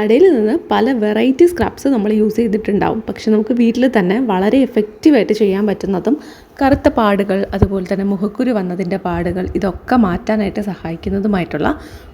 കടയിൽ നിന്ന് പല വെറൈറ്റി സ്ക്രബ്സ് നമ്മൾ യൂസ് ചെയ്തിട്ടുണ്ടാവും. പക്ഷെ നമുക്ക് വീട്ടിൽ തന്നെ വളരെ എഫക്റ്റീവായിട്ട് ചെയ്യാൻ പറ്റുന്നതും കറുത്ത പാടുകൾ, അതുപോലെ തന്നെ മുഖക്കുരു വന്നതിൻ്റെ പാടുകൾ, ഇതൊക്കെ മാറ്റാനായിട്ട് സഹായിക്കുന്നതുമായിട്ടുള്ള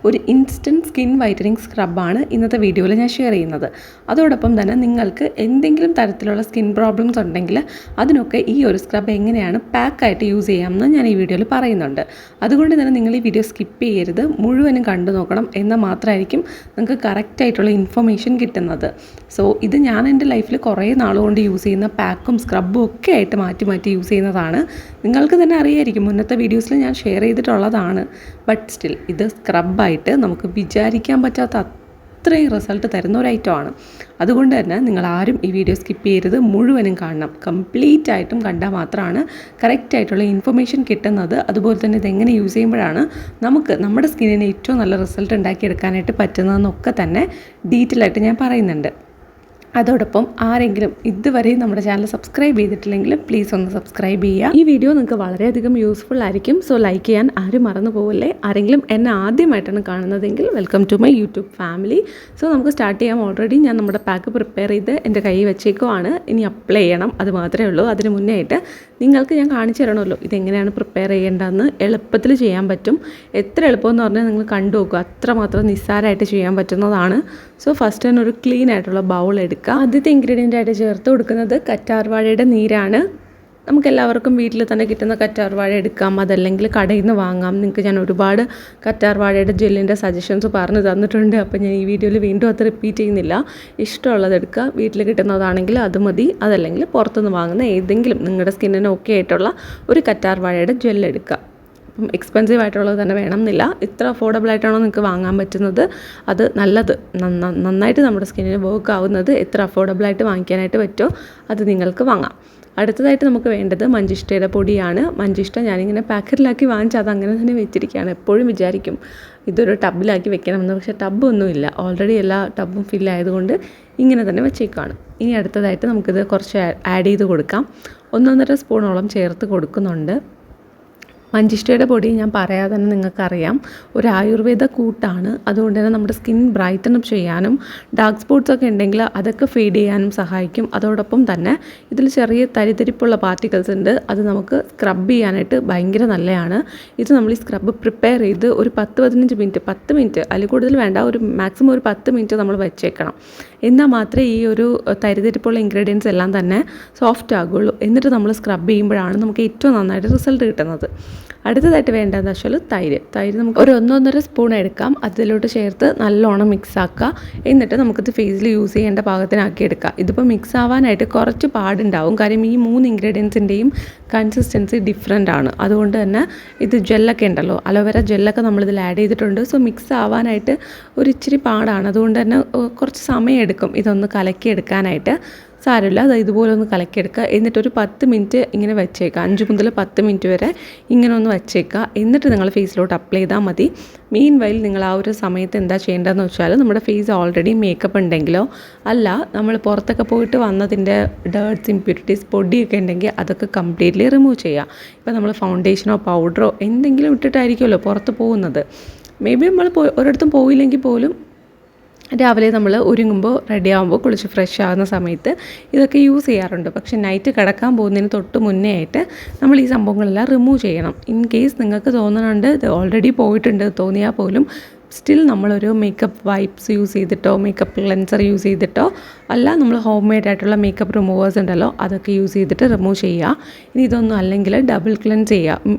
ഒരു ഇൻസ്റ്റൻറ്റ് സ്കിൻ വൈറ്റനിങ് സ്ക്രബാണ് ഇന്നത്തെ വീഡിയോയിൽ ഞാൻ ഷെയർ ചെയ്യുന്നത്. അതോടൊപ്പം തന്നെ നിങ്ങൾക്ക് എന്തെങ്കിലും തരത്തിലുള്ള സ്കിൻ പ്രോബ്ലംസ് ഉണ്ടെങ്കിൽ അതിനൊക്കെ ഈ ഒരു സ്ക്രബ് എങ്ങനെയാണ് പാക്കായിട്ട് യൂസ് ചെയ്യാമെന്ന് ഞാൻ ഈ വീഡിയോയിൽ പറയുന്നുണ്ട്. അതുകൊണ്ട് തന്നെ നിങ്ങൾ ഈ വീഡിയോ സ്കിപ്പ് ചെയ്യരുത്, മുഴുവനും കണ്ടു നോക്കണം. എന്നാൽ മാത്രമായിരിക്കും നിങ്ങൾക്ക് കറക്റ്റായിട്ടുള്ള ഇൻഫർമേഷൻ കിട്ടുന്നത്. സോ ഇത് ഞാൻ എൻ്റെ ലൈഫിൽ കുറേ നാളുകൊണ്ട് യൂസ് ചെയ്യുന്ന പാക്കും സ്ക്രബും ഒക്കെ ആയിട്ട് മാറ്റി മാറ്റി യൂസ് ചെയ്യുന്നതാണ്. നിങ്ങൾക്ക് തന്നെ അറിയായിരിക്കും, മുന്നത്തെ വീഡിയോസിൽ ഞാൻ ഷെയർ ചെയ്തിട്ടുള്ളതാണ്. ബട്ട് സ്റ്റിൽ ഇത് സ്ക്രബായിട്ട് നമുക്ക് വിചാരിക്കാൻ പറ്റാത്ത അത്രയും റിസൾട്ട് തരുന്ന ഒരു ഐറ്റമാണ്. അതുകൊണ്ട് തന്നെ നിങ്ങൾ ആരും ഈ വീഡിയോ സ്കിപ്പ് ചെയ്യരുത്, മുഴുവനും കാണണം. കംപ്ലീറ്റ് ആയിട്ടും കണ്ടാൽ മാത്രമാണ് കറക്റ്റായിട്ടുള്ള ഇൻഫർമേഷൻ കിട്ടുന്നത്. അതുപോലെ തന്നെ ഇതെങ്ങനെ യൂസ് ചെയ്യുമ്പോഴാണ് നമുക്ക് നമ്മുടെ സ്കിന്നിന് ഏറ്റവും നല്ല റിസൾട്ട് ഉണ്ടാക്കിയെടുക്കാനായിട്ട് പറ്റുന്നതെന്നൊക്കെ തന്നെ ഡീറ്റെയിൽ ആയിട്ട് ഞാൻ പറയുന്നുണ്ട്. അതോടൊപ്പം ആരെങ്കിലും ഇതുവരെ നമ്മുടെ ചാനൽ സബ്സ്ക്രൈബ് ചെയ്തിട്ടില്ലെങ്കിൽ പ്ലീസ് ഒന്ന് സബ്സ്ക്രൈബ് ചെയ്യുക. ഈ വീഡിയോ നിങ്ങൾക്ക് വളരെയധികം യൂസ്ഫുൾ ആയിരിക്കും. സോ ലൈക്ക് ചെയ്യാൻ ആരും മറന്നു പോകല്ലേ. ആരെങ്കിലും എന്നെ ആദ്യമായിട്ടാണ് കാണുന്നതെങ്കിൽ welcome to my YouTube family. So നമുക്ക് സ്റ്റാർട്ട് ചെയ്യാം. ഓൾറെഡി ഞാൻ നമ്മുടെ പാക്ക് പ്രിപ്പയർ ചെയ്ത് എൻ്റെ കൈ വെച്ചേക്കുവാണ്. ഇനി അപ്ലൈ ചെയ്യണം, അത് മാത്രമേ ഉള്ളൂ. അതിന് മുന്നേ ആയിട്ട് നിങ്ങൾക്ക് ഞാൻ കാണിച്ചു തരണമല്ലോ ഇതെങ്ങനെയാണ് പ്രിപ്പയർ ചെയ്യേണ്ടതെന്ന്. എളുപ്പത്തിൽ ചെയ്യാൻ പറ്റും. എത്ര എളുപ്പമെന്ന് പറഞ്ഞാൽ നിങ്ങൾ കണ്ടു നോക്കുക, അത്രമാത്രം നിസ്സാരമായിട്ട് ചെയ്യാൻ പറ്റുന്നതാണ്. സോ ഫസ്റ്റ് തന്നെ ഒരു ക്ലീൻ ആയിട്ടുള്ള ബൗൾ എടുക്കുക. ആദ്യത്തെ ഇൻഗ്രീഡിയൻ്റ് ആയിട്ട് ചേർത്ത് കൊടുക്കുന്നത് കറ്റാർവാഴയുടെ നീരാണ്. നമുക്കെല്ലാവർക്കും വീട്ടിൽ തന്നെ കിട്ടുന്ന കറ്റാർവാഴ എടുക്കാം, അതല്ലെങ്കിൽ കടയിൽ നിന്ന് വാങ്ങാം. നിങ്ങൾക്ക് ഞാൻ ഒരുപാട് കറ്റാർവാഴയുടെ ജെല്ലിൻ്റെ സജഷൻസ് പറഞ്ഞു തന്നിട്ടുണ്ട്. അപ്പോൾ ഞാൻ ഈ വീഡിയോയിൽ വീണ്ടും അത് റിപ്പീറ്റ് ചെയ്യുന്നില്ല. ഇഷ്ടമുള്ളത് എടുക്കുക. വീട്ടിൽ കിട്ടുന്നതാണെങ്കിൽ അത് മതി, അതല്ലെങ്കിൽ പുറത്തുനിന്ന് വാങ്ങുന്ന ഏതെങ്കിലും നിങ്ങളുടെ സ്കിന്നിന് ഓക്കെ ആയിട്ടുള്ള ഒരു കറ്റാർവാഴയുടെ ജെല്ലെടുക്കുക. അപ്പം എക്സ്പെൻസീവ് ആയിട്ടുള്ളത് തന്നെ വേണമെന്നില്ല. ഇത്ര അഫോർഡബിൾ ആയിട്ടാണോ നിങ്ങൾക്ക് വാങ്ങാൻ പറ്റുന്നത് അത് നല്ലത്, നന്നായിട്ട് നമ്മുടെ സ്കിന്നിന് വർക്ക് ആവുന്നത് എത്ര അഫോർഡബിളായിട്ട് വാങ്ങിക്കാനായിട്ട് പറ്റുമോ അത് നിങ്ങൾക്ക് വാങ്ങാം. അടുത്തതായിട്ട് നമുക്ക് വേണ്ടത് മഞ്ചിഷ്ടയുടെ പൊടിയാണ്. മഞ്ചിഷ്ട ഞാനിങ്ങനെ പാക്കറ്റിലാക്കി വാങ്ങിച്ച് അത് അങ്ങനെ തന്നെ വെച്ചിരിക്കുകയാണ്. എപ്പോഴും വിചാരിക്കും ഇതൊരു ടബിലാക്കി വെക്കണമെന്ന്, പക്ഷേ ടബൊന്നുമില്ല. ഓൾറെഡി എല്ലാ ടബും ഫില്ലായതുകൊണ്ട് ഇങ്ങനെ തന്നെ വെച്ചേക്കാണ്. ഇനി അടുത്തതായിട്ട് നമുക്കിത് കുറച്ച് ആഡ് ചെയ്ത് കൊടുക്കാം. 1.5 സ്പൂണോളം ചേർത്ത് കൊടുക്കുന്നുണ്ട്. മഞ്ചിഷ്ടയുടെ പൊടി ഞാൻ പറയാതെ തന്നെ നിങ്ങൾക്കറിയാം ഒരു ആയുർവേദ കൂട്ടാണ്. അതുകൊണ്ട് തന്നെ നമ്മുടെ സ്കിൻ ബ്രൈറ്റൻ അപ്പ് ചെയ്യാനും ഡാർക്ക് സ്പോട്ട്സ് ഒക്കെ ഉണ്ടെങ്കിൽ അതൊക്കെ ഫീഡ് ചെയ്യാനും സഹായിക്കും. അതോടൊപ്പം തന്നെ ഇതിൽ ചെറിയ തരിതരിപ്പുള്ള പാർട്ടിക്കിൾസ് ഉണ്ട്, അത് നമുക്ക് സ്ക്രബ് ചെയ്യാനായിട്ട് ഭയങ്കര നല്ലതാണ്. ഇത് നമ്മൾ ഈ സ്ക്രബ് പ്രിപ്പയർ ചെയ്ത് ഒരു 10-15 മിനിറ്റ്, 10 മിനിറ്റ് അതിൽ കൂടുതൽ വേണ്ട, ഒരു മാക്സിമം ഒരു 10 മിനിറ്റ് നമ്മൾ വെച്ചേക്കണം. എന്നാൽ മാത്രമേ ഈ ഒരു തരിതരിപ്പുള്ള ഇൻഗ്രീഡിയൻസ് എല്ലാം തന്നെ സോഫ്റ്റ് ആകുള്ളൂ. എന്നിട്ട് നമ്മൾ സ്ക്രബ് ചെയ്യുമ്പോഴാണ് നമുക്ക് ഏറ്റവും നന്നായിട്ട് റിസൾട്ട് കിട്ടുന്നത്. അടുത്തതായിട്ട് വേണ്ടതെന്ന് വെച്ചാൽ തൈര് നമുക്ക് ഒരു 1.5 സ്പൂൺ എടുക്കാം. അതിലോട്ട് ചേർത്ത് നല്ലോണം മിക്സ് ആക്കുക. എന്നിട്ട് നമുക്കിത് ഫേസിൽ യൂസ് ചെയ്യേണ്ട പാകത്തിനാക്കി എടുക്കാം. ഇതിപ്പോൾ മിക്സ് ആവാനായിട്ട് കുറച്ച് പാടുണ്ടാവും, കാര്യം ഈ 3 ഇൻഗ്രീഡിയൻസിൻ്റെയും കൺസിസ്റ്റൻസി ഡിഫറെൻ്റ് ആണ്. അതുകൊണ്ട് തന്നെ ഇത് ജെല്ലൊക്കെ ഉണ്ടല്ലോ, അലോവേര ജെല്ലൊക്കെ നമ്മളിതിൽ ആഡ് ചെയ്തിട്ടുണ്ട്. സോ മിക്സ് ആവാനായിട്ട് ഒരു ഇച്ചിരി പാടാണ്. അതുകൊണ്ട് തന്നെ കുറച്ച് സമയം എടുക്കും ഇതൊന്ന് കലക്കിയെടുക്കാനായിട്ട്. സാരമില്ല, അത് ഇതുപോലെ ഒന്ന് കലക്കിയെടുക്കുക. എന്നിട്ടൊരു 10 മിനിറ്റ് ഇങ്ങനെ വെച്ചേക്കുക. 5 മുതൽ 10 മിനിറ്റ് വരെ ഇങ്ങനെ ഒന്ന് വെച്ചേക്കുക. എന്നിട്ട് നിങ്ങൾ ഫേസിലോട്ട് അപ്ലൈ ചെയ്താൽ മതി. മീൻ വൈൽ നിങ്ങൾ ആ ഒരു സമയത്ത് എന്താ ചെയ്യേണ്ടതെന്ന് വെച്ചാൽ, നമ്മുടെ ഫേസ് ഓൾറെഡി മേക്കപ്പ് ഉണ്ടെങ്കിലോ അല്ല നമ്മൾ പുറത്തൊക്കെ പോയിട്ട് വന്നതിൻ്റെ ഡേർട്സ്, ഇമ്പ്യൂരിറ്റീസ്, പൊടിയൊക്കെ ഉണ്ടെങ്കിൽ അതൊക്കെ കംപ്ലീറ്റ്ലി റിമൂവ് ചെയ്യുക. ഇപ്പോൾ നമ്മൾ ഫൗണ്ടേഷനോ പൗഡറോ എന്തെങ്കിലും ഇട്ടിട്ടായിരിക്കുമല്ലോ പുറത്ത് പോകുന്നത്. മേ ബി നമ്മൾ ഒരിടത്തും പോയില്ലെങ്കിൽ പോലും രാവിലെ നമ്മൾ ഒരുങ്ങുമ്പോൾ റെഡി ആകുമ്പോൾ കുളിച്ച് ഫ്രഷ് ആകുന്ന സമയത്ത് ഇതൊക്കെ യൂസ് ചെയ്യാറുണ്ട്. പക്ഷേ നൈറ്റ് കിടക്കാൻ പോകുന്നതിന് തൊട്ട് മുന്നേ ആയിട്ട് നമ്മൾ ഈ സംഭവങ്ങളെല്ലാം റിമൂവ് ചെയ്യണം. ഇൻ കേസ് നിങ്ങൾക്ക് തോന്നുന്നുണ്ട് ഇത് ഓൾറെഡി പോയിട്ടുണ്ട് തോന്നിയാൽ പോലും സ്റ്റിൽ നമ്മളൊരു മേക്കപ്പ് വൈപ്സ് യൂസ് ചെയ്തിട്ടോ മേക്കപ്പ് ക്ലെൻസർ യൂസ് ചെയ്തിട്ടോ അല്ല, നമ്മൾ ഹോം മെയ്ഡ് ആയിട്ടുള്ള മേക്കപ്പ് റിമൂവേഴ്സ് ഉണ്ടല്ലോ അതൊക്കെ യൂസ് ചെയ്തിട്ട് റിമൂവ് ചെയ്യുക. ഇനി ഇതൊന്നും അല്ലെങ്കിൽ ഡബിൾ ക്ലെൻസ് ചെയ്യുക.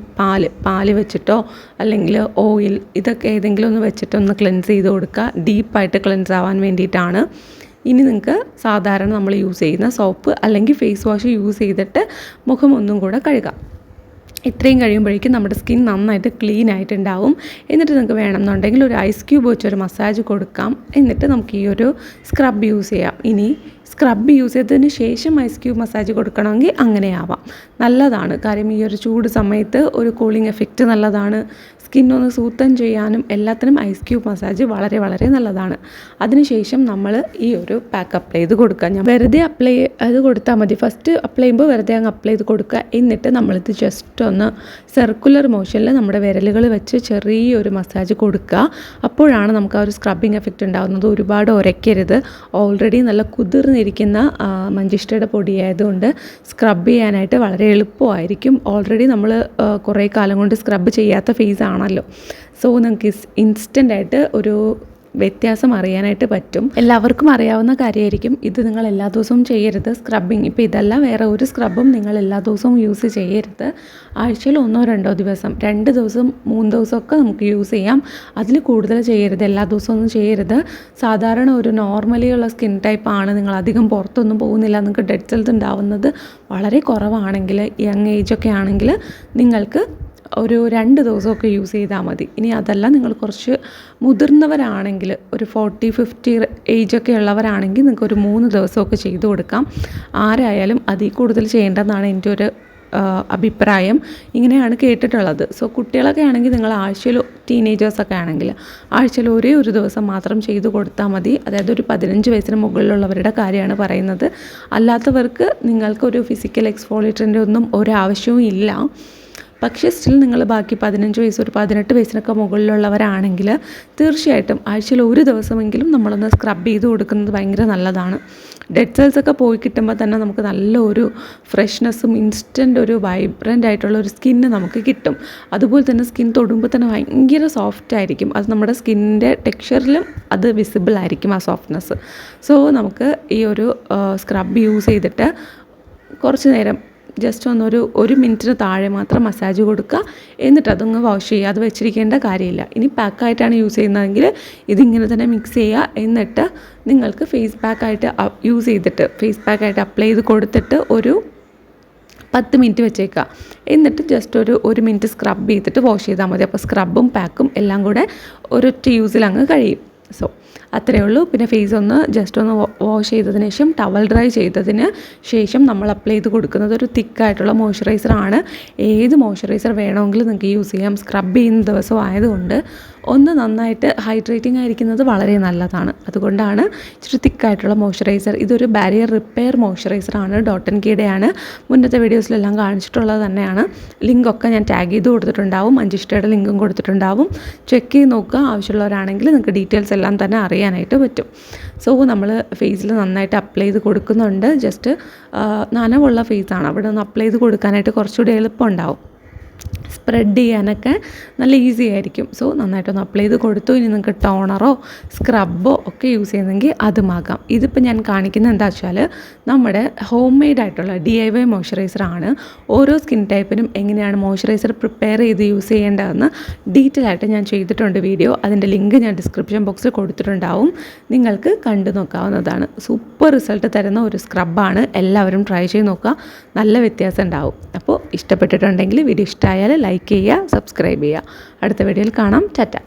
പാല് വെച്ചിട്ടോ അല്ലെങ്കിൽ ഓയിൽ, ഇതൊക്കെ ഏതെങ്കിലും ഒന്ന് വെച്ചിട്ടൊന്ന് ക്ലെൻസ് ചെയ്ത് കൊടുക്കുക. ഡീപ്പായിട്ട് ക്ലെൻസ് ആവാൻ വേണ്ടിയിട്ടാണ്. ഇനി നിങ്ങൾക്ക് സാധാരണ നമ്മൾ യൂസ് ചെയ്യുന്ന സോപ്പ് അല്ലെങ്കിൽ ഫേസ് വാഷ് യൂസ് ചെയ്തിട്ട് മുഖം ഒന്നും കൂടെ കഴുകാം. ഇത്രയും കഴിയുമ്പോഴേക്കും നമ്മുടെ സ്കിൻ നന്നായിട്ട് ക്ലീൻ ആയിട്ടുണ്ടാവും. എന്നിട്ട് നിങ്ങൾക്ക് വേണമെന്നുണ്ടെങ്കിൽ ഒരു ഐസ് ക്യൂബ് വെച്ചൊരു മസാജ് കൊടുക്കാം. എന്നിട്ട് നമുക്ക് ഈ ഒരു സ്ക്രബ് യൂസ് ചെയ്യാം. ഇനി സ്ക്രബ് യൂസ് ചെയ്തതിന് ശേഷം ഐസ് ക്യൂബ് മസാജ് കൊടുക്കണമെങ്കിൽ അങ്ങനെ ആവാം, നല്ലതാണ്. കാര്യം ഈ ഒരു ചൂട് സമയത്ത് ഒരു കൂളിംഗ് എഫക്റ്റ് നല്ലതാണ്. സ്കിന്നൊന്ന് സൂത്തൻ ചെയ്യാനും എല്ലാത്തിനും ഐസ് ക്യൂബ് മസാജ് വളരെ വളരെ നല്ലതാണ്. അതിനുശേഷം നമ്മൾ ഈ ഒരു പാക്ക് അപ്ലൈ ചെയ്ത് കൊടുക്കുക. ഞാൻ വെറുതെ അപ്ലൈ ചെയ്ത് കൊടുത്താൽ മതി. ഫസ്റ്റ് അപ്ലൈ ചെയ്യുമ്പോൾ വെറുതെ അങ്ങ് അപ്ലൈ ചെയ്ത് കൊടുക്കുക. എന്നിട്ട് നമ്മളിത് ജസ്റ്റ് ഒന്ന് സർക്കുലർ മോഷനിൽ നമ്മുടെ വിരലുകൾ വെച്ച് ചെറിയൊരു മസാജ് കൊടുക്കുക. അപ്പോഴാണ് നമുക്ക് ആ ഒരു സ്ക്രബിങ് എഫക്റ്റ് ഉണ്ടാകുന്നത്. ഒരുപാട് ഉരയ്ക്കരുത്. ഓൾറെഡി നല്ല കുതിർന്നിരിക്കുന്ന മഞ്ചിഷ്ടയുടെ പൊടിയായതുകൊണ്ട് സ്ക്രബ് ചെയ്യാനായിട്ട് വളരെ എളുപ്പമായിരിക്കും. ഓൾറെഡി നമ്മൾ കുറേ കാലം കൊണ്ട് സ്ക്രബ് ചെയ്യാത്ത ഫേസ് ആണല്ലോ. സോ നിങ്ങൾക്ക് ഇൻസ്റ്റൻ്റായിട്ട് ഒരു വ്യത്യാസം അറിയാനായിട്ട് പറ്റും. എല്ലാവർക്കും അറിയാവുന്ന കാര്യമായിരിക്കും. ഇത് നിങ്ങൾ എല്ലാ ദിവസവും ചെയ്യരുത്. സ്ക്രബിങ് ഇപ്പോൾ ഇതല്ല, വേറെ ഒരു സ്ക്രബും നിങ്ങൾ എല്ലാ ദിവസവും യൂസ് ചെയ്യരുത്. ആഴ്ചയിൽ 1-2 ദിവസം, 2 ദിവസം 3 ദിവസമൊക്കെ നമുക്ക് യൂസ് ചെയ്യാം. അതിൽ കൂടുതൽ ചെയ്യരുത്. എല്ലാ ദിവസവും ഒന്നും ചെയ്യരുത്. സാധാരണ ഒരു നോർമലി ഉള്ള സ്കിൻ ടൈപ്പാണ്, നിങ്ങൾ അധികം പുറത്തൊന്നും പോകുന്നില്ല, നിങ്ങൾക്ക് ഡെഡ് സെൽസ് ഉണ്ടാവുന്നത് വളരെ കുറവാണെങ്കിൽ, യങ് ഏജൊക്കെ ആണെങ്കിൽ നിങ്ങൾക്ക് ഒരു 2 ദിവസമൊക്കെ യൂസ് ചെയ്താൽ മതി. ഇനി അതല്ല, നിങ്ങൾ കുറച്ച് മുതിർന്നവരാണെങ്കിൽ, ഒരു 40-50 ഏജൊക്കെ ഉള്ളവരാണെങ്കിൽ നിങ്ങൾക്ക് ഒരു 3 ദിവസമൊക്കെ ചെയ്ത് കൊടുക്കാം. ആരായാലും അതിൽ കൂടുതൽ ചെയ്യേണ്ടതെന്നാണ് എൻ്റെ ഒരു അഭിപ്രായം. ഇങ്ങനെയാണ് കേട്ടിട്ടുള്ളത്. സോ കുട്ടികളൊക്കെ ആണെങ്കിൽ നിങ്ങൾ ആഴ്ചയിൽ, ടീനേജേഴ്സൊക്കെ ആണെങ്കിൽ ആഴ്ചയിൽ ഒരേ ഒരു ദിവസം മാത്രം ചെയ്ത് കൊടുത്താൽ മതി. അതായത് ഒരു 15 വയസ്സിന് മുകളിലുള്ളവരുടെ കാര്യമാണ് പറയുന്നത്. അല്ലാത്തവർക്ക് നിങ്ങൾക്കൊരു ഫിസിക്കൽ എക്സ്ഫോളിയേറ്ററിൻ്റെ ഒന്നും ഒരാവശ്യവും ഇല്ല. പക്ഷേ സ്റ്റിൽ നിങ്ങൾ ബാക്കി 15 വയസ്സ്, ഒരു 18 വയസ്സിനൊക്കെ മുകളിലുള്ളവരാണെങ്കിൽ തീർച്ചയായിട്ടും ആഴ്ചയിൽ ഒരു ദിവസമെങ്കിലും നമ്മളൊന്ന് സ്ക്രബ് ചെയ്ത് കൊടുക്കുന്നത് ഭയങ്കര നല്ലതാണ്. ഡെഡ് സെൽസൊക്കെ പോയി കിട്ടുമ്പോൾ തന്നെ നമുക്ക് നല്ലൊരു ഫ്രഷ്നെസ്സും ഇൻസ്റ്റൻ്റ് ഒരു വൈബ്രൻ്റ് ആയിട്ടുള്ള ഒരു സ്കിന്ന് നമുക്ക് കിട്ടും. അതുപോലെ തന്നെ സ്കിൻ തൊടുമ്പോൾ തന്നെ ഭയങ്കര സോഫ്റ്റ് ആയിരിക്കും. അത് നമ്മുടെ സ്കിന്നിൻ്റെ ടെക്സ്ചറിലും അത് വിസിബിൾ ആയിരിക്കും ആ സോഫ്റ്റ്നെസ്. സോ നമുക്ക് ഈ ഒരു സ്ക്രബ് യൂസ് ചെയ്തിട്ട് കുറച്ച് നേരം ജസ്റ്റ് ഒരു മിനിറ്റിന് താഴെ മാത്രം മസാജ് കൊടുക്കുക. എന്നിട്ട് അതൊന്ന് വാഷ് ചെയ്യുക. അത് വെച്ചിരിക്കേണ്ട കാര്യമില്ല. ഇനി പാക്കായിട്ടാണ് യൂസ് ചെയ്യുന്നതെങ്കിൽ ഇതിങ്ങനെ തന്നെ മിക്സ് ചെയ്യുക. എന്നിട്ട് നിങ്ങൾക്ക് ഫേസ് പാക്കായിട്ട് യൂസ് ചെയ്തിട്ട്, ഫേസ് പാക്കായിട്ട് അപ്ലൈ ചെയ്ത് കൊടുത്തിട്ട് ഒരു 10 മിനിറ്റ് വെച്ചേക്കുക. എന്നിട്ട് ജസ്റ്റ് ഒരു മിനിറ്റ് സ്ക്രബ് ചെയ്തിട്ട് വാഷ് ചെയ്താൽ മതി. അപ്പോൾ സ്ക്രബും പാക്കും എല്ലാം കൂടെ ഒരൊറ്റ യൂസിൽ അങ്ങ് കഴിയും. സോ അത്രയേ ഉള്ളൂ. പിന്നെ ഫേസ് ഒന്ന് ജസ്റ്റ് ഒന്ന് വാഷ് ചെയ്തതിന് ശേഷം ടവൽ ഡ്രൈ ചെയ്തതിന് ശേഷം നമ്മൾ അപ്ലൈ ചെയ്ത് കൊടുക്കുന്നത് ഒരു തിക്കായിട്ടുള്ള മോയ്സ്ചറൈസറാണ്. ഏത് മോയ്സ്ചറൈസർ വേണമെങ്കിലും നിങ്ങൾക്ക് യൂസ് ചെയ്യാം. സ്ക്രബ് ചെയ്യുന്ന ദിവസം ആയതുകൊണ്ട് ഒന്ന് നന്നായിട്ട് ഹൈഡ്രേറ്റിംഗ് ആയിരിക്കുന്നത് വളരെ നല്ലതാണ്. അതുകൊണ്ടാണ് ഇച്ചിരി തിക്കായിട്ടുള്ള മോയ്സ്ചറൈസർ. ഇതൊരു ബാരിയർ റിപ്പയർ മോയ്സ്ചറൈസറാണ്. ഡോട്ട് & കീയുടെയാണ്. മുന്നത്തെ വീഡിയോസിലെല്ലാം കാണിച്ചിട്ടുള്ളത് തന്നെയാണ്. ലിങ്കൊക്കെ ഞാൻ ടാഗ് ചെയ്ത് കൊടുത്തിട്ടുണ്ടാവും. മഞ്ചിഷ്ടയുടെ ലിങ്കും കൊടുത്തിട്ടുണ്ടാവും. ചെക്ക് ചെയ്ത് നോക്കുക. ആവശ്യമുള്ളവരാണെങ്കിൽ നിങ്ങൾക്ക് ഡീറ്റെയിൽസ് എല്ലാം തന്നെ അറിയാനായിട്ട് പറ്റും. സോ നമ്മൾ ഫേസിൽ നന്നായിട്ട് അപ്ലൈ ചെയ്ത് കൊടുക്കുന്നുണ്ട്. ജസ്റ്റ് നനവുള്ള ഫേസാണ്, അവിടെ ഒന്ന് അപ്ലൈ ചെയ്ത് കൊടുക്കാനായിട്ട് കുറച്ചുകൂടി എളുപ്പമുണ്ടാവും. സ്പ്രെഡ് ചെയ്യാനൊക്കെ നല്ല ഈസി ആയിരിക്കും. സോ നന്നായിട്ടൊന്ന് അപ്ലൈ ചെയ്ത് കൊടുത്തു. ഇനി നിങ്ങൾക്ക് ടോണറോ സ്ക്രബോ ഒക്കെ യൂസ് ചെയ്യുന്നെങ്കിൽ അതുമാകാം. ഇതിപ്പോൾ ഞാൻ കാണിക്കുന്നത് എന്താ വെച്ചാൽ നമ്മുടെ ഹോം മെയ്ഡ് ആയിട്ടുള്ള DIY മോയ്സ്ചറൈസറാണ്. ഓരോ സ്കിൻ ടൈപ്പിനും എങ്ങനെയാണ് മോയ്സ്ചറൈസർ പ്രിപ്പയർ ചെയ്ത് യൂസ് ചെയ്യേണ്ടതെന്ന് ഡീറ്റെയിൽ ആയിട്ട് ഞാൻ ചെയ്തിട്ടുണ്ട് വീഡിയോ. അതിൻ്റെ ലിങ്ക് ഞാൻ ഡിസ്ക്രിപ്ഷൻ ബോക്സിൽ കൊടുത്തിട്ടുണ്ടാവും. നിങ്ങൾക്ക് കണ്ടു നോക്കാവുന്നതാണ്. സൂപ്പർ റിസൾട്ട് തരുന്ന ഒരു സ്ക്രബാണ്. എല്ലാവരും ട്രൈ ചെയ്ത് നോക്കുക. നല്ല വ്യത്യാസം ഉണ്ടാവും. അപ്പോൾ ഇഷ്ടപ്പെട്ടിട്ടുണ്ടെങ്കിൽ, വീഡിയോ ഇഷ്ടമായാൽ ലൈക്ക് ചെയ്യുക, സബ്സ്ക്രൈബ് ചെയ്യുക. അടുത്ത വീഡിയോയിൽ കാണാം. ടാറ്റ.